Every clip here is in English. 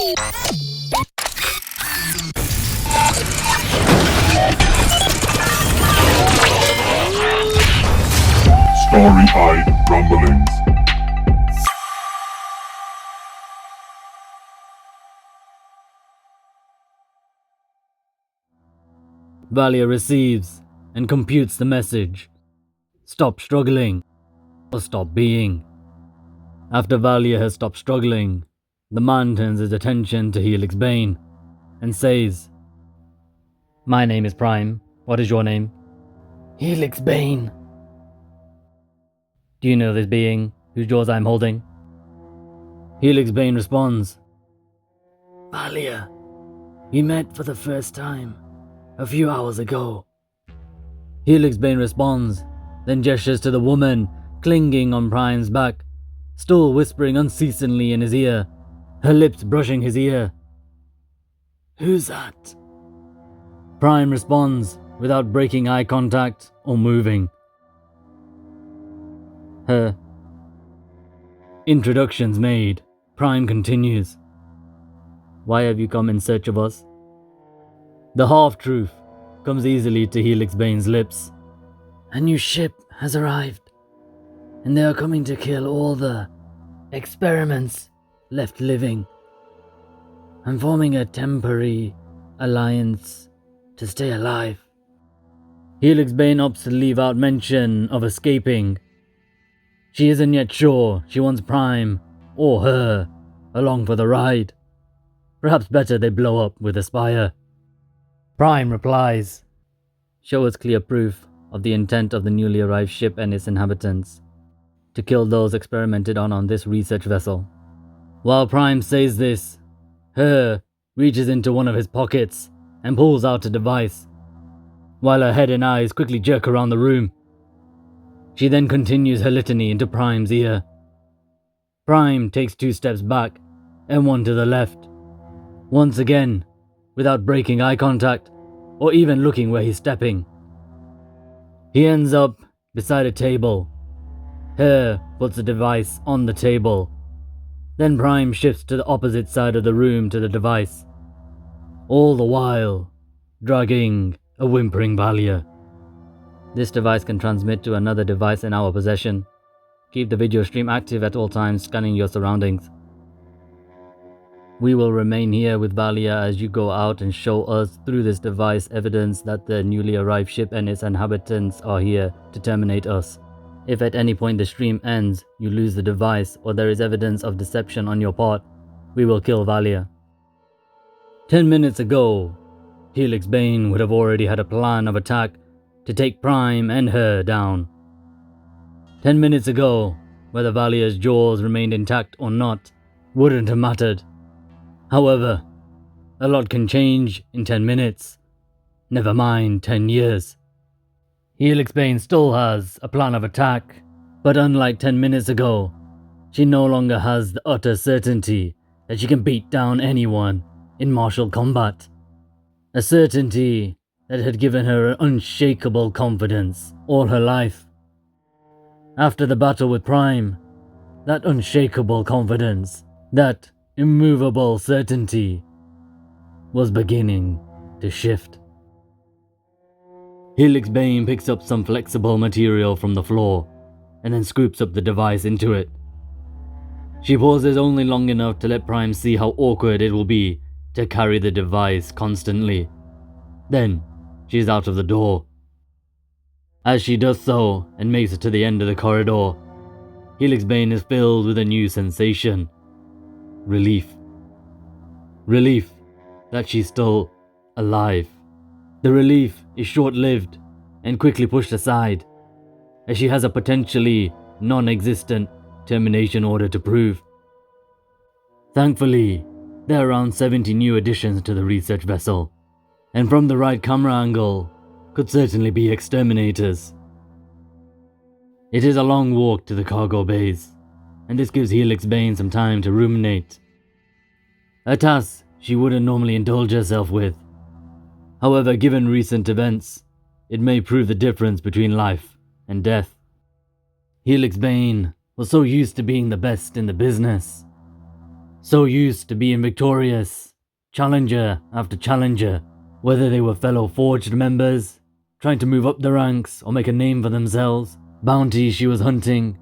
Starry-eyed rumblings. Valia receives and computes the message. Stop struggling, or stop being. After Valia has stopped struggling, the man turns his attention to Helix Bane and says, "My name is Prime. What is your name?" "Helix Bane." "Do you know this being whose jaws I am holding?" Helix Bane responds, "Valia, we met for the first time a few hours ago." Helix Bane responds, then gestures to the woman clinging on Prime's back, still whispering unceasingly in his ear, her lips brushing his ear. "Who's that?" Prime responds without breaking eye contact or moving. Her introductions made, Prime continues, "Why have you come in search of us?" The half-truth comes easily to Helix Bane's lips. "A new ship has arrived, and they are coming to kill all the experiments left living. I'm forming a temporary alliance to stay alive." Helix Bane opts to leave out mention of escaping. She isn't yet sure she wants Prime or her along for the ride. Perhaps better they blow up with Aspire. Prime replies, "Show us clear proof of the intent of the newly arrived ship and its inhabitants to kill those experimented on this research vessel." While Prime says this, Her reaches into one of his pockets and pulls out a device, while her head and eyes quickly jerk around the room. She then continues her litany into Prime's ear. Prime takes 2 steps back and 1 to the left, once again, without breaking eye contact or even looking where he's stepping. He ends up beside a table. Her puts the device on the table. Then Prime shifts to the opposite side of the room to the device, all the while dragging a whimpering Valia. "This device can transmit to another device in our possession. Keep the video stream active at all times, scanning your surroundings. We will remain here with Valia as you go out and show us through this device evidence that the newly arrived ship and its inhabitants are here to terminate us. If at any point the stream ends, you lose the device or there is evidence of deception on your part, we will kill Valia." 10 minutes ago, Helix Bane would have already had a plan of attack to take Prime and her down. 10 minutes ago, whether Valia's jaws remained intact or not wouldn't have mattered. However, a lot can change in 10 minutes, never mind 10 years. Helix Bane still has a plan of attack, but unlike 10 minutes ago, she no longer has the utter certainty that she can beat down anyone in martial combat. A certainty that had given her an unshakable confidence all her life. After the battle with Prime, that unshakable confidence, that immovable certainty, was beginning to shift. Helix Bane picks up some flexible material from the floor and then scoops up the device into it. She pauses only long enough to let Prime see how awkward it will be to carry the device constantly. Then, she's out of the door. As she does so and makes it to the end of the corridor, Helix Bane is filled with a new sensation. Relief. Relief that she's still alive. The relief is short-lived and quickly pushed aside, as she has a potentially non-existent termination order to prove. Thankfully, there are around 70 new additions to the research vessel, and from the right camera angle, could certainly be exterminators. It is a long walk to the cargo bays, and this gives Helix Bane some time to ruminate. A task she wouldn't normally indulge herself with. However, given recent events, it may prove the difference between life and death. Helix Bane was so used to being the best in the business. So used to being victorious, challenger after challenger, whether they were fellow Forged members, trying to move up the ranks or make a name for themselves, bounties she was hunting,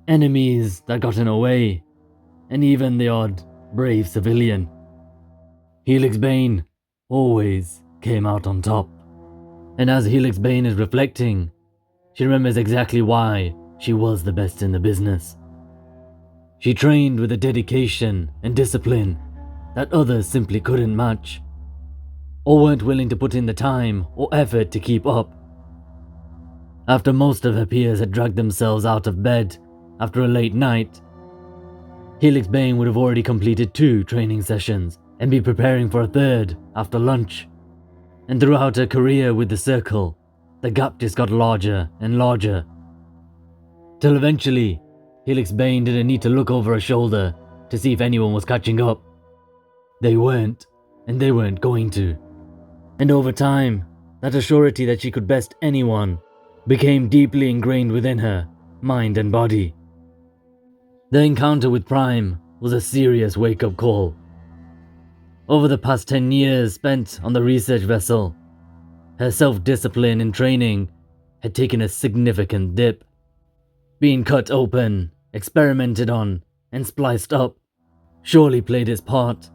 enemies that got in her way, and even the odd brave civilian. Helix Bane always came out on top. And as Helix Bane is reflecting, she remembers exactly why she was the best in the business. She trained with a dedication and discipline that others simply couldn't match, or weren't willing to put in the time or effort to keep up. After most of her peers had dragged themselves out of bed after a late night, Helix Bane would have already completed 2 training sessions and be preparing for a 3rd after lunch. And throughout her career with the Circle, the gap just got larger and larger. Till eventually, Helix Bane didn't need to look over her shoulder to see if anyone was catching up. They weren't, and they weren't going to. And over time, that assurity that she could best anyone became deeply ingrained within her mind and body. The encounter with Prime was a serious wake-up call. Over the past 10 years spent on the research vessel, her self-discipline and training had taken a significant dip. Being cut open, experimented on, and spliced up surely played its part.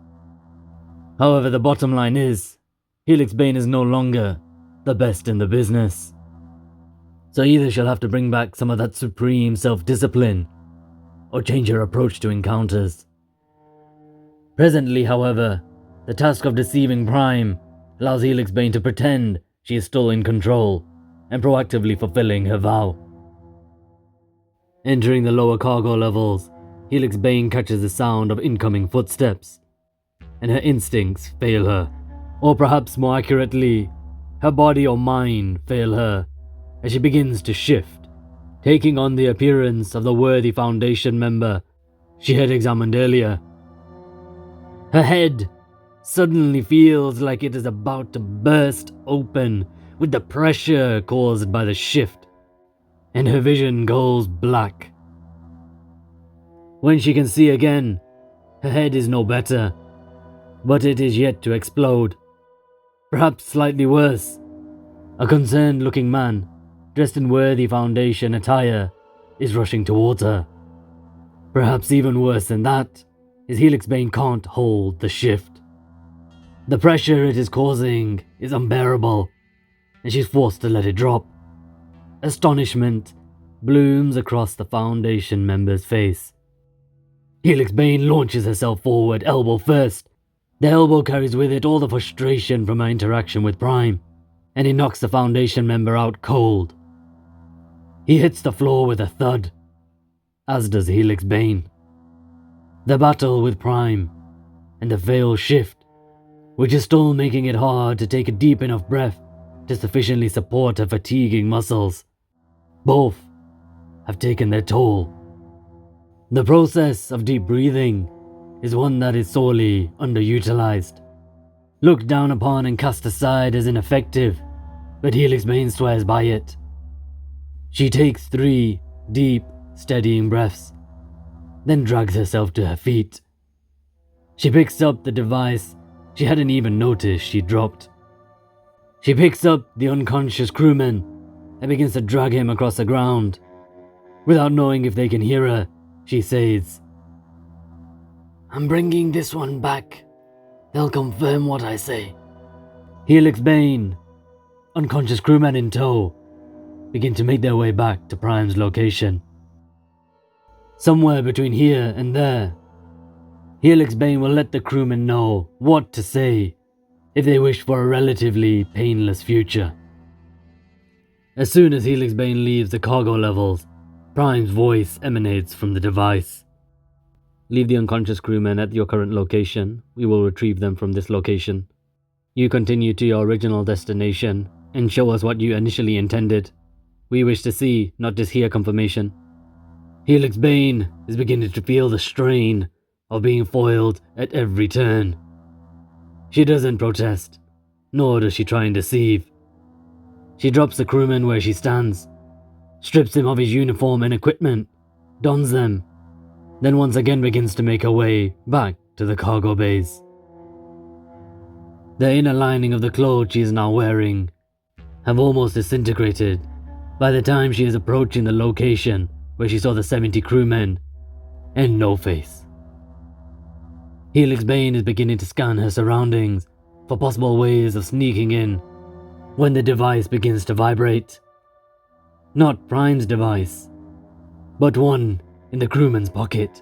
However, the bottom line is, Helix Bane is no longer the best in the business. So either she'll have to bring back some of that supreme self-discipline, or change her approach to encounters. Presently, however, the task of deceiving Prime allows Helix Bane to pretend she is still in control and proactively fulfilling her vow. Entering the lower cargo levels, Helix Bane catches the sound of incoming footsteps, and her instincts fail her. Or perhaps more accurately, her body or mind fail her as she begins to shift, taking on the appearance of the worthy Foundation member she had examined earlier. Her head suddenly feels like it is about to burst open with the pressure caused by the shift, and her vision goes black. When she can see again, her head is no better, but it is yet to explode. Perhaps slightly worse, a concerned-looking man, dressed in worthy Foundation attire, is rushing towards her. Perhaps even worse than that is Helix Bane can't hold the shift. The pressure it is causing is unbearable, and she's forced to let it drop. Astonishment blooms across the Foundation member's face. Helix Bane launches herself forward, elbow first. The elbow carries with it all the frustration from her interaction with Prime, and he knocks the Foundation member out cold. He hits the floor with a thud, as does Helix Bane. The battle with Prime and the failed shift, which is still making it hard to take a deep enough breath to sufficiently support her fatiguing muscles, both have taken their toll. The process of deep breathing is one that is sorely underutilized, looked down upon and cast aside as ineffective, but Helix Bane swears by it. She takes 3 deep, steadying breaths, then drags herself to her feet. She picks up the device she hadn't even noticed she dropped. She picks up the unconscious crewman and begins to drag him across the ground. Without knowing if they can hear her, she says, "I'm bringing this one back. They'll confirm what I say." Helix Bane, unconscious crewman in tow, begin to make their way back to Prime's location. Somewhere between here and there, Helix Bane will let the crewmen know what to say if they wish for a relatively painless future. As soon as Helix Bane leaves the cargo levels, Prime's voice emanates from the device. "Leave the unconscious crewmen at your current location. We will retrieve them from this location. You continue to your original destination and show us what you initially intended. We wish to see, not just hear confirmation." Helix Bane is beginning to feel the strain of being foiled at every turn. She doesn't protest, nor does she try and deceive. She drops the crewman where she stands, strips him of his uniform and equipment, dons them, then once again begins to make her way back to the cargo bays. The inner lining of the clothes she is now wearing have almost disintegrated by the time she is approaching the location where she saw the 70 crewmen and No Face. Helix Bane is beginning to scan her surroundings for possible ways of sneaking in when the device begins to vibrate. Not Prime's device, but one in the crewman's pocket,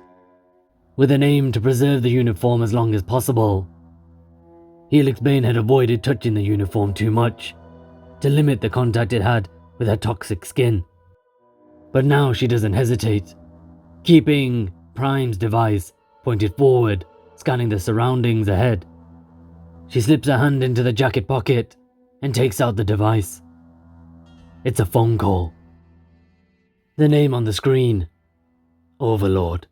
with an aim to preserve the uniform as long as possible. Helix Bane had avoided touching the uniform too much to limit the contact it had with her toxic skin. But now she doesn't hesitate, keeping Prime's device pointed forward, scanning the surroundings ahead. She slips her hand into the jacket pocket and takes out the device. It's a phone call. The name on the screen, Overlord.